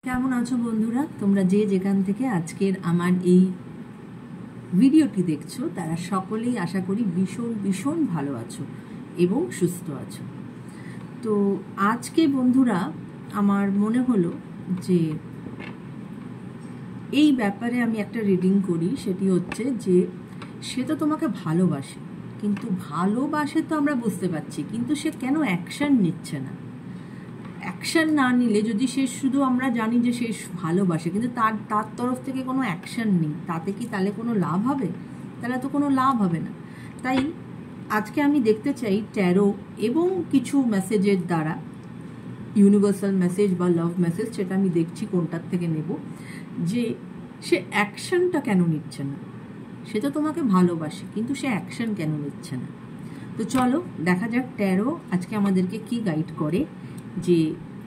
কেমন আছো বন্ধুরা? তোমরা যে যেখান থেকে আজকের আমার এই ভিডিওটি দেখছো তারা সকলেই আশা করি ভীষণ ভীষণ ভালো আছো এবং সুস্থ আছো। তো আজকে বন্ধুরা আমার মনে হলো যে এই ব্যাপারে আমি একটা রিডিং করি। সেটি হচ্ছে যে সে তো তোমাকে ভালোবাসে, কিন্তু ভালোবাসে তো আমরা বুঝতে পারছি, কিন্তু সে কেন অ্যাকশন নিচ্ছে না? অ্যাকশন না নিলে, যদি সে শুধু আমরা জানি যে সে ভালোবাসে কিন্তু তার তরফ থেকে কোনো অ্যাকশন নেই, তাতে কি তাহলে কোনো লাভ হবে? তাহলে তো কোনো লাভ হবে না। তাই আজকে আমি দেখতে চাই ট্যারো এবং কিছু মেসেজের দ্বারা, ইউনিভার্সাল মেসেজ বা লাভ মেসেজ, সেটা আমি দেখছি কোনটার থেকে নেব, যে সে অ্যাকশনটা কেন নিচ্ছে না। সে তো তোমাকে ভালোবাসে, কিন্তু সে অ্যাকশন কেন নিচ্ছে না। তো চলো দেখা যাক ট্যারো আজকে আমাদেরকে কি গাইড করে, যে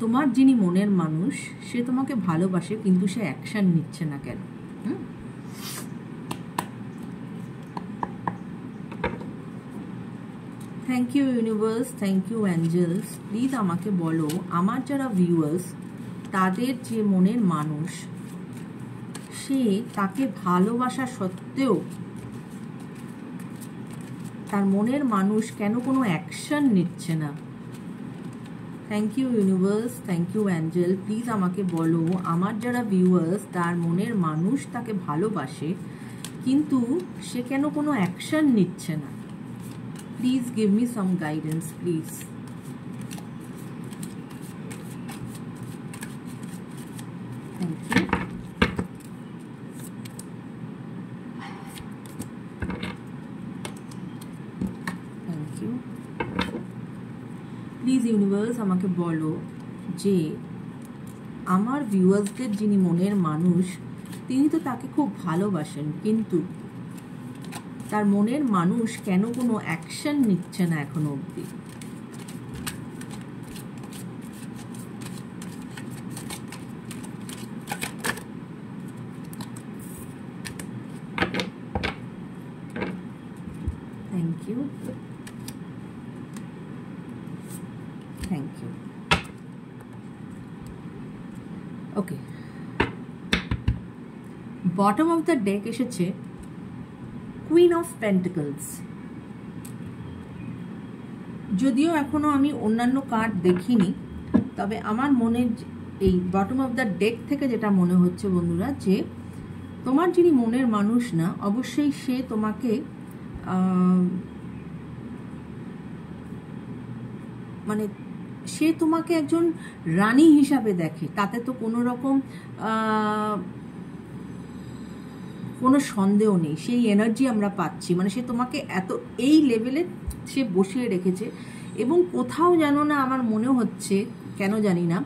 তোমার যিনি মনের মানুষ সে তোমাকে ভালোবাসে কিন্তু সে অ্যাকশন নিচ্ছে না কেন। Thank you universe, thank you angels. Please আমাকে বলো, আমার যারা ভিউয়ার্স তাদের যে মনের মানুষ সে তাকে ভালোবাসা সত্ত্বেও তার মনের মানুষ কেন কোনো অ্যাকশন নিচ্ছে না। Thank you universe, thank you angel. Please আমাকে বলো, আমার যারা ভিউয়ার্স তার মনের মানুষ তাকে ভালোবাসে কিন্তু সে কেন কোনো অ্যাকশন নিচ্ছে না। Please give me some guidance please. Thank you. Thank you. Please universe আমাকে বলো যে আমার ভিউয়ার্সদের যিনি মনের মানুষ তিনি তো তাকে খুব ভালোবাসেন, কিন্তু তার মনের মানুষ কেন কোনো অ্যাকশন নিচ্ছে না এখনো অবধি। Thank you. Thank you. Okay, bottom of the deck এসেছে কুইন অফ পেন্টিকলস। যদিও এখনো আমি অন্যান্য কার্ড দেখিনি, তবে আমার মনে এই বটম অফ দ্য ডেক থেকে যেটা মনে হচ্ছে বন্ধুরা, যে তোমার যিনি মনের মানুষ না, অবশ্যই সে তোমাকে মানে সে তোমাকে একজন রানী হিসাবে দেখে, তাতে তো কোনো রকম কোনো সন্দেহ নেই। সেই এনার্জি আমরা পাচ্ছি, মানে সে তোমাকে এত এই লেভেলে সে বসিয়ে রেখেছে। এবং কোথাও জানো না, আমার মনে হচ্ছে, কেন জানি না,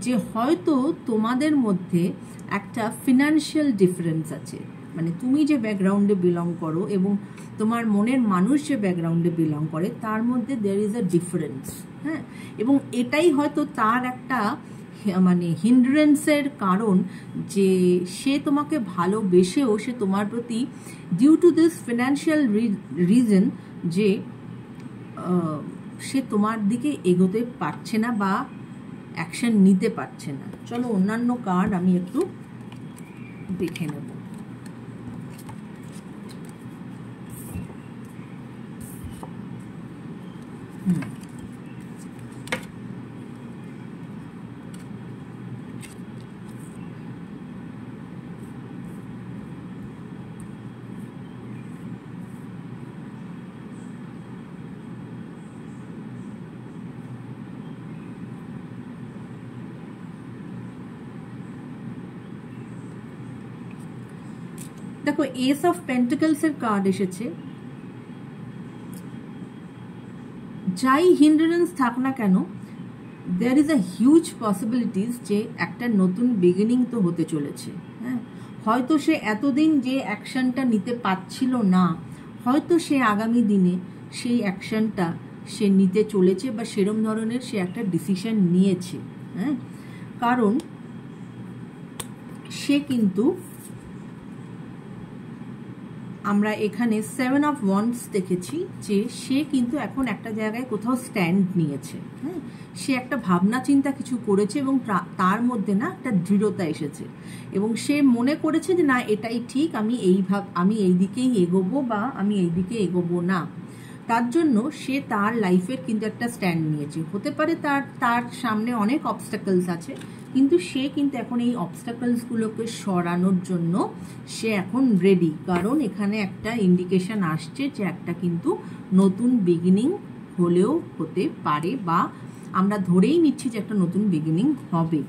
যে হয়তো তোমাদের মধ্যে একটা ফিনান্সিয়াল ডিফারেন্স আছে। মানে তুমি যে ব্যাকগ্রাউন্ডে বিলং করো এবং তোমার মনের মানুষ যে ব্যাকগ্রাউন্ডে বিলং করে, তার মধ্যে দেয়ার ইজ আ ডিফারেন্স। হ্যাঁ, এবং এটাই হয়তো তার একটা মানে হিন্ড্রেন্সের কারণ, যে সে তোমাকে ভালোবেসেও সে তোমার প্রতি due to this financial reason যে সে তোমার দিকে এগোতে পারছে না বা অ্যাকশন নিতে পারছে না। চলো অন্যান্য কার্ড আমি একটু দেখে নেব। দেখো, এস অফ পেন্টিকলস এর কার্ড এসেছে। যাই হিন্ড্রেন্স থাক না কেন, there is a huge possibilities যে একটা নতুন বিগিনিং তো হতে চলেছে। হ্যাঁ, হয়তো সে এতদিন যে অ্যাকশনটা নিতে পারছিল না, হয়তো সে আগামী দিনে সেই অ্যাকশনটা সে নিতে চলেছে, বা সেরম ধরনের সে একটা ডিসিশন নিয়েছে। হ্যাঁ, কারণ সে কিন্তু আমরা এখানে 7 অফ ওয়ান্ডস দেখেছি যে সে কিন্তু এখন একটা জায়গায় কোথাও স্ট্যান্ড নিয়েছে, হ্যাঁ, সে একটা ভাবনা চিন্তা কিছু করেছে এবং তার মধ্যে না একটা দৃঢ়তা এসেছে এবং সে মনে করেছে যে না এটাই ঠিক, আমি এই দিকেই এগোবো বা আমি এই দিকে এগোবো না। তার জন্য সে তার লাইফের কিন্তু একটা স্ট্যান্ড নিয়েছে। হতে পারে তার সামনে অনেক অবস্টাকলস আছে, কিন্তু সে কিন্তু এখন এই অবস্টাকলসগুলোকে সরানোর জন্য সে এখন রেডি, কারণ এখানে একটা ইন্ডিকেশন আসছে যে একটা কিন্তু নতুন বিগিনিং হলেও হতে পারে, বা আমরা ধরেই নিচ্ছি যে একটা নতুন বিগিনিং হবে।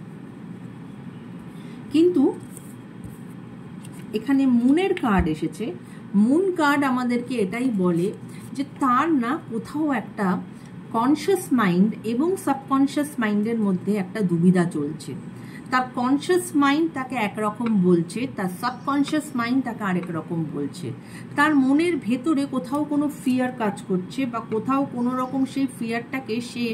কিন্তু এখানে মুনের কার্ড এসেছে। মুন কার্ড আমাদেরকে এটাই বলে যে তার না কোথাও একটা কনসিয়াস মাইন্ড এবং সাবকনসিয়াস মাইন্ডের মধ্যে একটা দুবিধা চলছে। তার কনসিয়াস মাইন্ড তাকে একরকম বলছে, তার সাবকনসিয়াস মাইন্ড তাকে আরেক রকম বলছে। তার মনের ভেতরে কোথাও কোনো ফিয়ার কাজ করছে বা কোথাও কোনো রকম সেই ফিয়ারটাকে সে,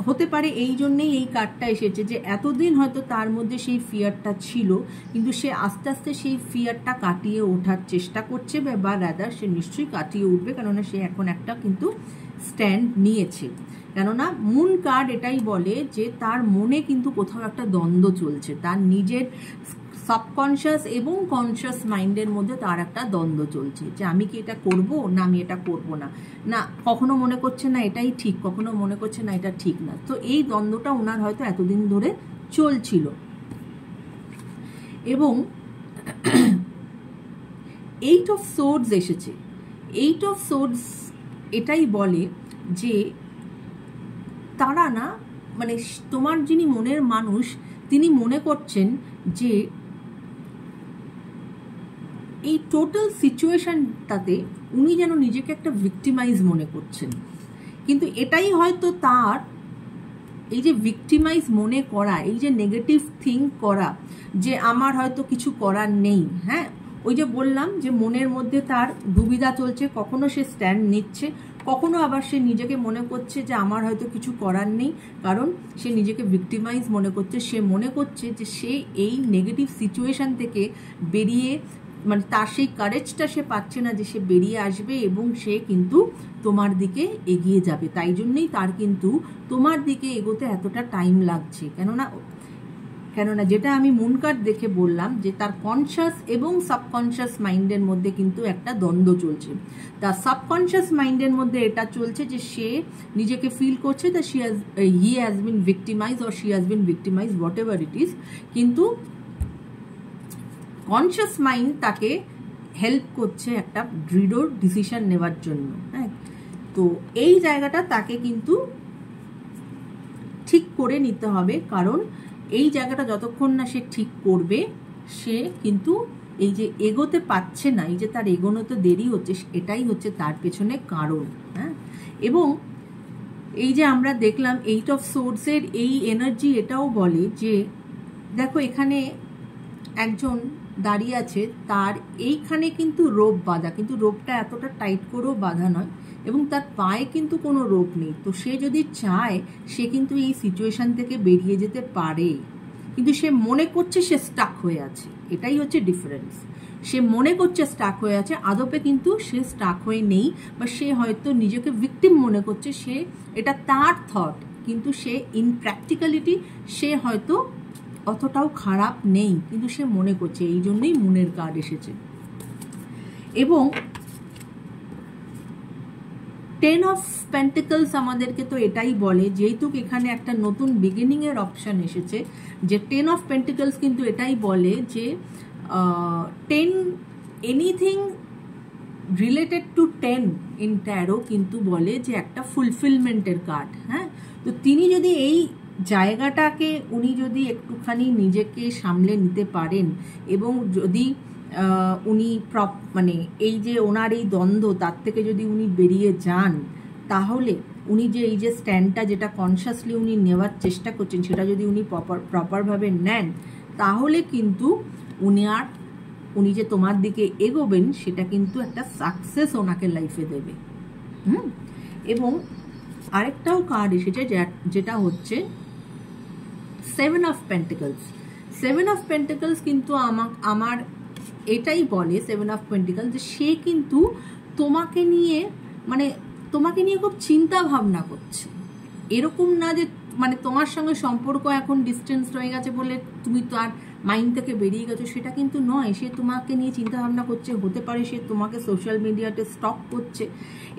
হতে পারে এই জন্যেই এই কার্ডটা এসেছে যে এতদিন হয়তো তার মধ্যে সেই ফিয়ারটা ছিল, কিন্তু সে আস্তে আস্তে সেই ফিয়ারটা কাটিয়ে ওঠার চেষ্টা করছে, বা রাদার সে নিশ্চয়ই কাটিয়ে উঠবে, কেননা সে এখন একটা কিন্তু স্ট্যান্ড নিয়েছে। কেননা মুন কার্ড এটাই বলে যে তার মনে কিন্তু কোথাও একটা দ্বন্দ্ব চলছে, তার নিজের সাবকনশিয়াস এবং কনশিয়াস মাইন্ডের মধ্যে তার একটা দ্বন্দ্ব চলছে যে আমি কি এটা করব না আমি এটা করব না, না কখনো মনে করছে না এটাই ঠিক, কখনো মনে করছে না এটা ঠিক না। তো এই দ্বন্দ্বটা ওনার হয়তো এতদিন ধরে চলছিল। এবং 8 অফ সোর্ডস এসেছে। 8 অফ সোর্ডস এটাই বলে যে তারা না, মানে তোমার যিনি মনের মানুষ তিনি মনে করছেন যে এই টোটাল সিচুয়েশনটাতে উনি যেন নিজেকে একটা ভিক্টিমাইজ মনে করছেন। কিন্তু এটাই হয়তো তার এই যে ভিক্টিমাইজ মনে করা, এই যে নেগেটিভ থিঙ্ক করা যে আমার হয়তো কিছু করার নেই, হ্যাঁ, ওই যে বললাম যে মনের মধ্যে তার দুবিধা চলছে, কখনো সে স্ট্যান্ড নিচ্ছে, কখনো আবার সে নিজেকে মনে করছে যে আমার হয়তো কিছু করার নেই, কারণ সে নিজেকে ভিক্টিমাইজ মনে করছে। সে মনে করছে যে সে এই নেগেটিভ সিচুয়েশন থেকে বেরিয়ে, মানে তার সেই কারেজটা সে পাচ্ছে না যে সে বেরিয়ে আসবে এবং সে কিন্তু তোমার দিকে এগিয়ে যাবে। তাই জন্যই তার কিন্তু তোমার দিকে এগোতে এতটা টাইম লাগছে। কেননা যেটা আমি মুন কার্ড দেখে বললাম যে তার কনশিয়াস এবং সাবকনশিয়াস মাইন্ডের মধ্যে কিন্তু একটা দ্বন্দ্ব চলছে। তার সাবকনশিয়াস মাইন্ডের মধ্যে এটা চলছে যে সে নিজেকে ফিল করছে that he has been victimise or she has been victimise, what ever it is, কিন্তু কনশিয়াস মাইন্ড তাকে হেল্প করছে একটা দৃঢ় ডিসিশন নেওয়ার জন্য। হ্যাঁ, তো এই জায়গাটা তাকে কিন্তু ঠিক করে নিতে হবে, কারণ এই জায়গাটা যতক্ষণ না সে ঠিক করবে সে কিন্তু এই যে এগোতে পারছে না, এই যে তার এগোনোতে দেরি হচ্ছে, এটাই হচ্ছে তার পেছনে কারণ। হ্যাঁ, এবং এই যে আমরা দেখলাম 8 অফ সোর্ডসের এই এনার্জি এটাও বলে যে দেখো এখানে একজন দাঁড়িয়ে আছে, তার এইখানে কিন্তু রোপ বাঁধা, কিন্তু রোপটা এতটা টাইট করেও বাঁধা নয় এবং তার পায়ে কিন্তু কোনো রোপ নেই। তো সে যদি চায় সে কিন্তু এই সিচুয়েশন থেকে বেরিয়ে যেতে পারে, কিন্তু সে মনে করছে সে স্টাক হয়ে আছে। এটাই হচ্ছে ডিফারেন্স। সে মনে করছে স্টাক হয়ে আছে, আদপে কিন্তু সে স্টাক হয়ে নেই, বা সে হয়তো নিজেকে ভিক্টিম মনে করছে, সে এটা তার থট, কিন্তু সে ইন প্র্যাকটিক্যালিটি সে হয়তো অতটাও খারাপ নেই, কিন্তু সে মনে করছে। এই জন্যই মুনের কার্ড এসেছে। এবং 10 অফ পেন্টিকলস আমাদেরকে তো এটাই বলে, যেহেতু এখানে একটা নতুন বিগিনিং এর অপশন এসেছে, যে 10 অফ পেন্টিকলস কিন্তু এটাই বলে যে 10 anything related to 10 in taro কিন্তু বলে যে একটা ফুলফিলমেন্টের কার্ড। হ্যাঁ, তো তিনি যদি এই জায়গাটাকে উনি যদি একটুখানি নিজেকে সামলে নিতে পারেন এবং যদি উনি মানে এই যে ওনার এই দ্বন্দ্ব তার থেকে যদি উনি বেরিয়ে যান, তাহলে উনি যে এই যে স্ট্যান্ডটা যেটা কনসিয়াসলি উনি নেওয়ার চেষ্টা করছেন সেটা যদি উনি প্রপারভাবে নেন, তাহলে কিন্তু উনি যে তোমার দিকে এগোবেন সেটা কিন্তু একটা সাকসেস ওনাকে লাইফে দেবে। এবং আরেকটাও কার্ড এসেছে যেটা হচ্ছে 7 অফ পেন্টিকলস। 7 অফ পেন্টিকলস কিন্তু আমার এটাই বলে 7 অফ পেন্টিকল, যে সে কিন্তু তোমাকে নিয়ে খুব চিন্তা ভাবনা করছে। এরকম না যে মানে তোমার সঙ্গে সম্পর্ক এখন ডিস্টেন্স রয়ে গেছে বলে তুমি তো আর মাইন্ড থেকে বেরিয়ে গেছো, সেটা কিন্তু নয়। সে তোমাকে নিয়ে চিন্তা ভাবনা করছে, হতে পারে সে তোমাকে সোশ্যাল মিডিয়াতে স্টক করছে।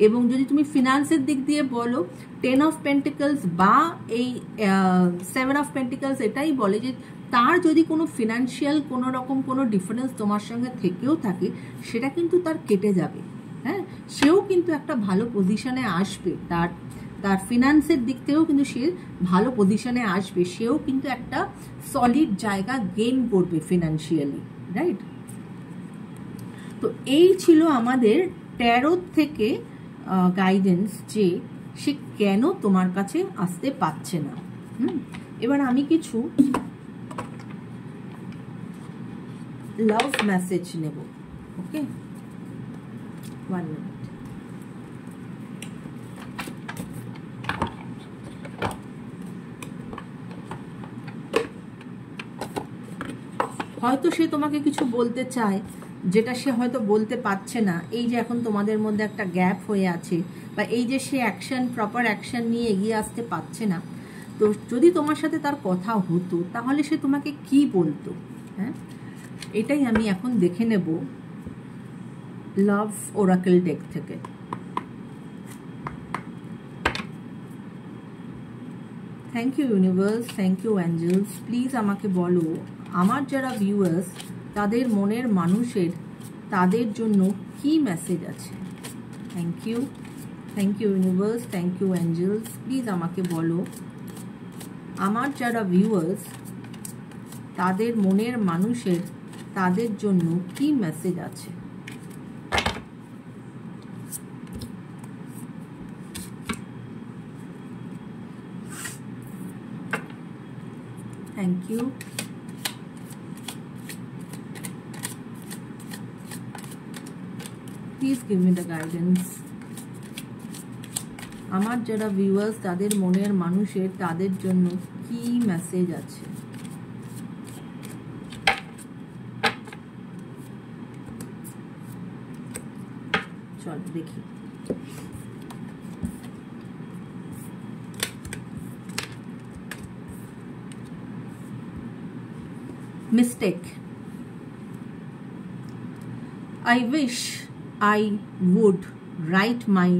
এবং যদি তুমি ফিনান্সের দিক দিয়ে বলো, 10 অফ পেন্টিকলস বা এই 7 অফ পেন্টিকলস এটাই বলে যে তার যদি কোনো ফিনান্সিয়াল কোনো রকম কোনো ডিফারেন্স তোমার সঙ্গে থেকেও থাকে, সেটা কিন্তু তার কেটে যাবে। হ্যাঁ, সেও কিন্তু একটা ভালো পজিশনে আসবে, তার ফিনান্সের দিক থেকেও কিন্তু সে ভালো পজিশনে আসবে, সেও কিন্তু একটা সলিড জায়গা গেইন করবে ফিনান্সিয়ালি, রাইট? তো এই ছিল আমাদের ট্যারো থেকে গাইডেন্স, যে সে কেন তোমার কাছে আসতে পারছে না। এবার আমি কিছু লাভ মেসেজ নেব। ওকে, 1 মিনিট। হয়তো সে তোমাকে কিছু বলতে চায়, যেটা সে হয়তো বলতে পারছে না। এই যে এখন তোমাদের মধ্যে একটা গ্যাপ হয়ে আছে, বা এই যে সে প্রপার অ্যাকশন নিয়ে এগিয়ে আসতে পারছে না। তো যদি তোমার সাথে তার কথা হতো, তাহলে সে তোমাকে কি বলতো? হ্যাঁ, এটাই আমি এখন দেখে নেব লাভ ওরাকেল ডেক থেকে। Thank you universe, thank you angels. Please আমাকে বলো, আমার যারা ভিউয়ার্স তাদের মনের মানুষের, তাদের জন্য কি মেসেজ আছে? Thank you universe, thank you angels. Please আমাকে বলো, আমার যারা ভিউয়ার্স তাদের মনের মানুষের, তাদের জন্য কি মেসেজ আছে? Thank you. Please give me the guidance. আমার যারা ভিউয়ার্স তাদের মনের মানুষের, তাদের জন্য কি মেসেজ আছে? চল দেখি। Mistake. I wish I would right my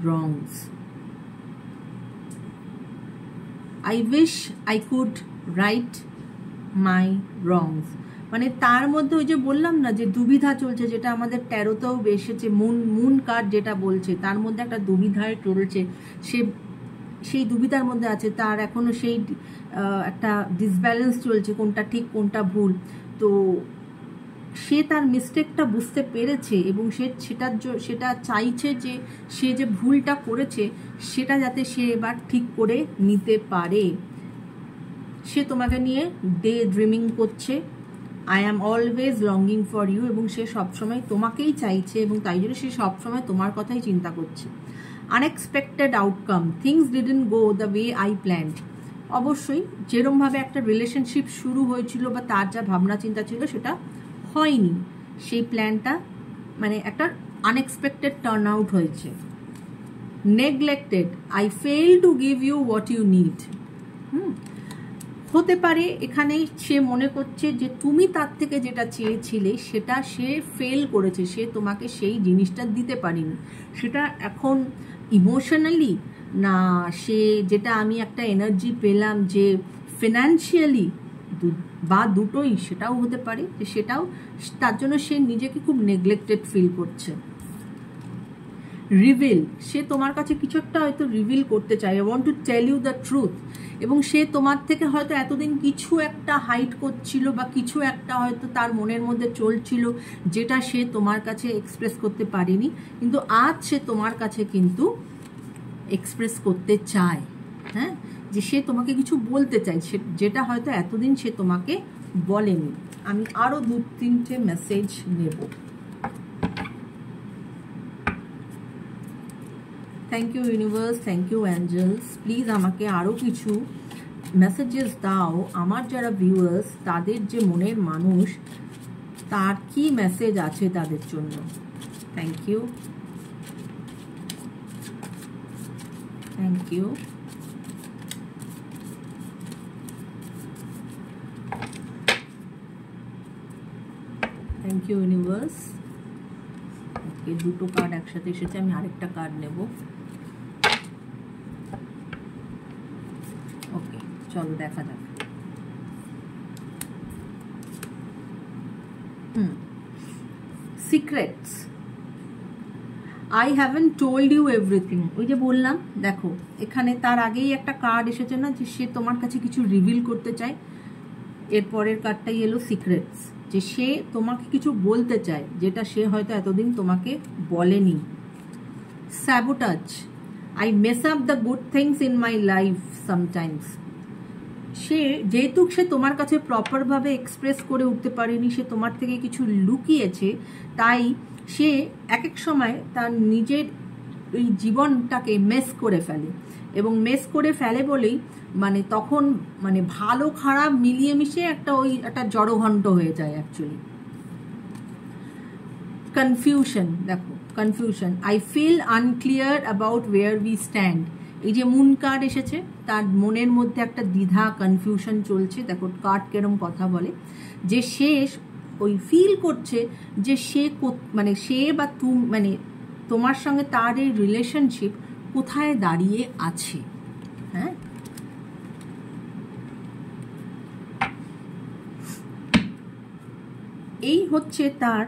wrongs. I wish I could right my wrongs. মানে তার মধ্যে ওই যে বললাম না যে দুবিধা চলছে, যেটা আমাদের ট্যারোতেও এসেছে, মুন কার্ড যেটা বলছে, তার মধ্যে একটা দুবিধায় চলছে। সেই দুবিধার মধ্যে আছে, তার এখনো সেই একটা ডিসব্যালেন্স চলছে, কোনটা ঠিক কোনটা ভুল। তো সে তার মিস্টেকটা বুঝতে পেরেছে এবং সেটা চাইছে যে সে যে ভুলটা করেছে সেটা যাতে সে এবার ঠিক করে নিতে পারে। সে তোমাকে নিয়ে ডে ড্রিমিং করছে, I am always longing for you, এবং সে সবসময় তোমাকেই চাইছে, এবং তাই জন্য সে সবসময় তোমার কথাই চিন্তা করছে। Unexpected outcome, things didn't go the way I planned. অবশ্যই যেরমভাবে একটা রিলেশনশিপ শুরু হয়েছিল বা তার যা ভাবনা চিন্তা ছিল সেটা হয়নি, সেই প্ল্যানটা মানে একটা আনএক্সপেক্টেড টার্ন আউট হয়েছে। Neglected, I fail to give you what you need. হতে পারে এখানে সে মনে করছে যে তুমি তার থেকে যেটা চেয়েছিলে সেটা সে ফেল করেছে, সে তোমাকে সেই জিনিসটা দিতে পারেনি। সেটা এখন ইমোশনালি না, সে যেটা আমি একটা এনার্জি পেলাম যে ফিনান্সিয়ালি, বা দুটোই, সেটাও হতে পারে যে সেটাও তার জন্য সে নিজেকে খুব নেগলেক্টেড ফিল করছে। রিভিল, সে তোমার কাছে কিছু একটা হয়তো রিভিল করতে চায়, I want to tell you the truth, এবং সে তোমার থেকে হয়তো এতদিন কিছু একটা হাইড করছিল বা কিছু একটা হয়তো তার মনের মধ্যে চলছিল যেটা সে তোমার কাছে এক্সপ্রেস করতে পারেনি, কিন্তু আজ সে তোমার কাছে কিন্তু এক্সপ্রেস করতে চায়। হ্যাঁ, যে সে তোমাকে কিছু বলতে চায় যেটা হয়তো এতদিন সে তোমাকে বলেনি। আমি আরো 2-3টে মেসেজ নেব। Thank you universe, thank you angels. Please আমাকে আরো কিছু মেসেজেস দাও, আমার যারা ভিউয়ার্স তাদের যে মনের মানুষ, তার কি মেসেজ আছে তাদের জন্য। Thank you, thank you. Thank you universe. Okay, দুটো কার্ড একসাথে এসেছে, আমি আরেকটা কার্ড নেব। ওকে, চলো দেখা যাক। Secrets, I haven't told you everything. ওই যে বললাম, দেখো এখানে তার আগেই একটা কার্ড এসেছে না, যে সে তোমার কাছে কিছু রিভিল করতে চায়। এরপরের কার্ডটাই এলো সিক্রেটস, যে সে তোমাকে কিছু বলতে চায় যেটা সে হয়তো এতদিন তোমাকে বলেনি। Sabotage, I mess up the good things in my life sometimes. সে যেহেতু সে তোমার কাছে প্রপারভাবে এক্সপ্রেস করে উঠতে পারেনি, সে তোমার থেকে কিছু লুকিয়েছে, তাই সে এক এক সময় তার নিজের এই জীবনটাকে মেস করে ফেলে। এবং মেস করে ফেলে বলেই মানে তখন মানে ভালো খারাপ মিলিয়ে মিশিয়ে একটা জড়ঘণ্ট হয়ে যায় অ্যাকচুয়ালি। কনফিউশন, দেখো confusion, I feel unclear about where we stand. এই যে মুন কার্ড এসেছে, তার মনের মধ্যে একটা দ্বিধা কনফিউশন চলছে। দেখো কার্ড কেরম কথা বলে, যে সে ওই ফিল করছে যে সে মানে সে বা তুমি মানে তোমার সঙ্গে তার এই রিলেশনশিপ কোথায় দাঁড়িয়ে আছে। হ্যাঁ, এই হচ্ছে তার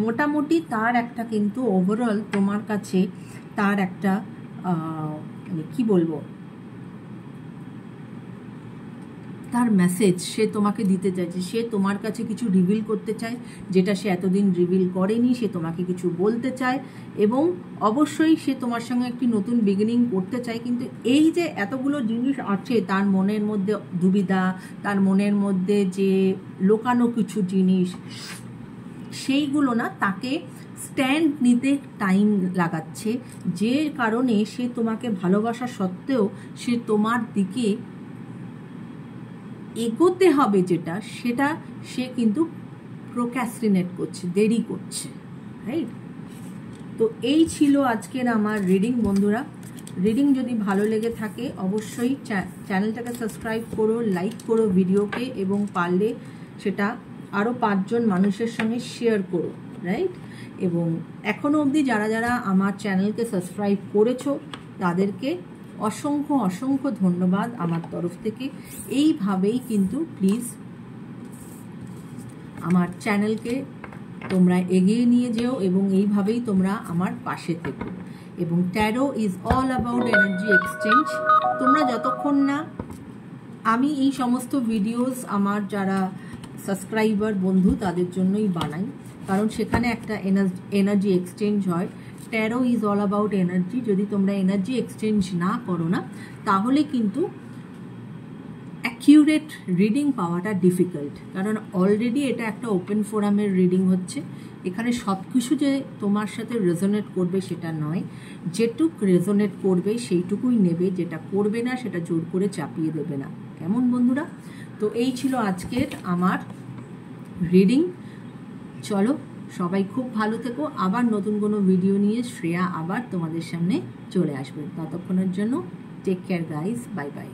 মোটামুটি তার একটা কিন্তু ওভারঅল তোমার কাছে তার একটা মানে কি বলবো, তার মেসেজ সে তোমাকে দিতে চাইছে। সে তোমার কাছে কিছু রিভিল করতে চায় যেটা সে এতদিন রিভিল করেনি। সে তোমাকে কিছু বলতে চায় এবং অবশ্যই সে তোমার সঙ্গে একটি নতুন বিগিনিং করতে চায়। কিন্তু এই যে এতগুলো জিনিস আছে তার মনের মধ্যে, দুবিধা, তার মনের মধ্যে যে লোকানো কিছু জিনিস, সেইগুলো না তাকে স্ট্যান্ড নিতে টাইম লাগাচ্ছে, যে কারণে সে তোমাকে ভালোবাসা সত্ত্বেও সে তোমার দিকে এগোতে হবে যেটা, সেটা সে কিন্তু প্রোক্রাস্টিনেট করছে, দেরি করছে, রাইট? তো এই ছিল আজকের আমার রিডিং বন্ধুরা। রিডিং যদি ভালো লেগে থাকে অবশ্যই চ্যানেলটাকে সাবস্ক্রাইব করো, লাইক করো ভিডিওকে, এবং পারলে সেটা আরও 5 জন মানুষের সঙ্গে শেয়ার করো, রাইট? এবং এখনও অবধি যারা যারা আমার চ্যানেলকে সাবস্ক্রাইব করেছো তাদেরকে অসংখ্য অসংখ্য ধন্যবাদ আমার তরফ থেকে। এইভাবেই কিন্তু প্লিজ আমার চ্যানেলকে তোমরা এগিয়ে নিয়ে যেও এবং এইভাবেই তোমরা আমার পাশে থেকো। এবং taro is all about energy exchange. তোমরা যতক্ষণ না, আমি এই সমস্ত ভিডিওস আমার যারা সাবস্ক্রাইবার বন্ধু তাদের জন্যই বানাই, কারণ সেখানে একটা এনার্জি এক্সচেঞ্জ হয়। Taro is all about energy. যদি তোমরা এনার্জি এক্সচেঞ্জ না করো না, তাহলে কিন্তু অ্যাকিউরেট রিডিং পাওয়াটা ডিফিকাল্ট, কারণ অলরেডি এটা একটা ওপেন ফোরামের রিডিং হচ্ছে। এখানে সব কিছু যে তোমার সাথে রেজোনেট করবে সেটা নয়, যেটুক রেজোনেট করবে সেইটুকুই নেবে, যেটা করবে না সেটা জোর করে চাপিয়ে দেবে না। কেমন বন্ধুরা? তো এই ছিল আজকের আমার রিডিং। চলো সবাই খুব ভালো থেকো। আবার নতুন কোনো ভিডিও নিয়ে শ্রেয়া আবার তোমাদের সামনে চলে আসবে। ততক্ষণের জন্য take care guys, bye by.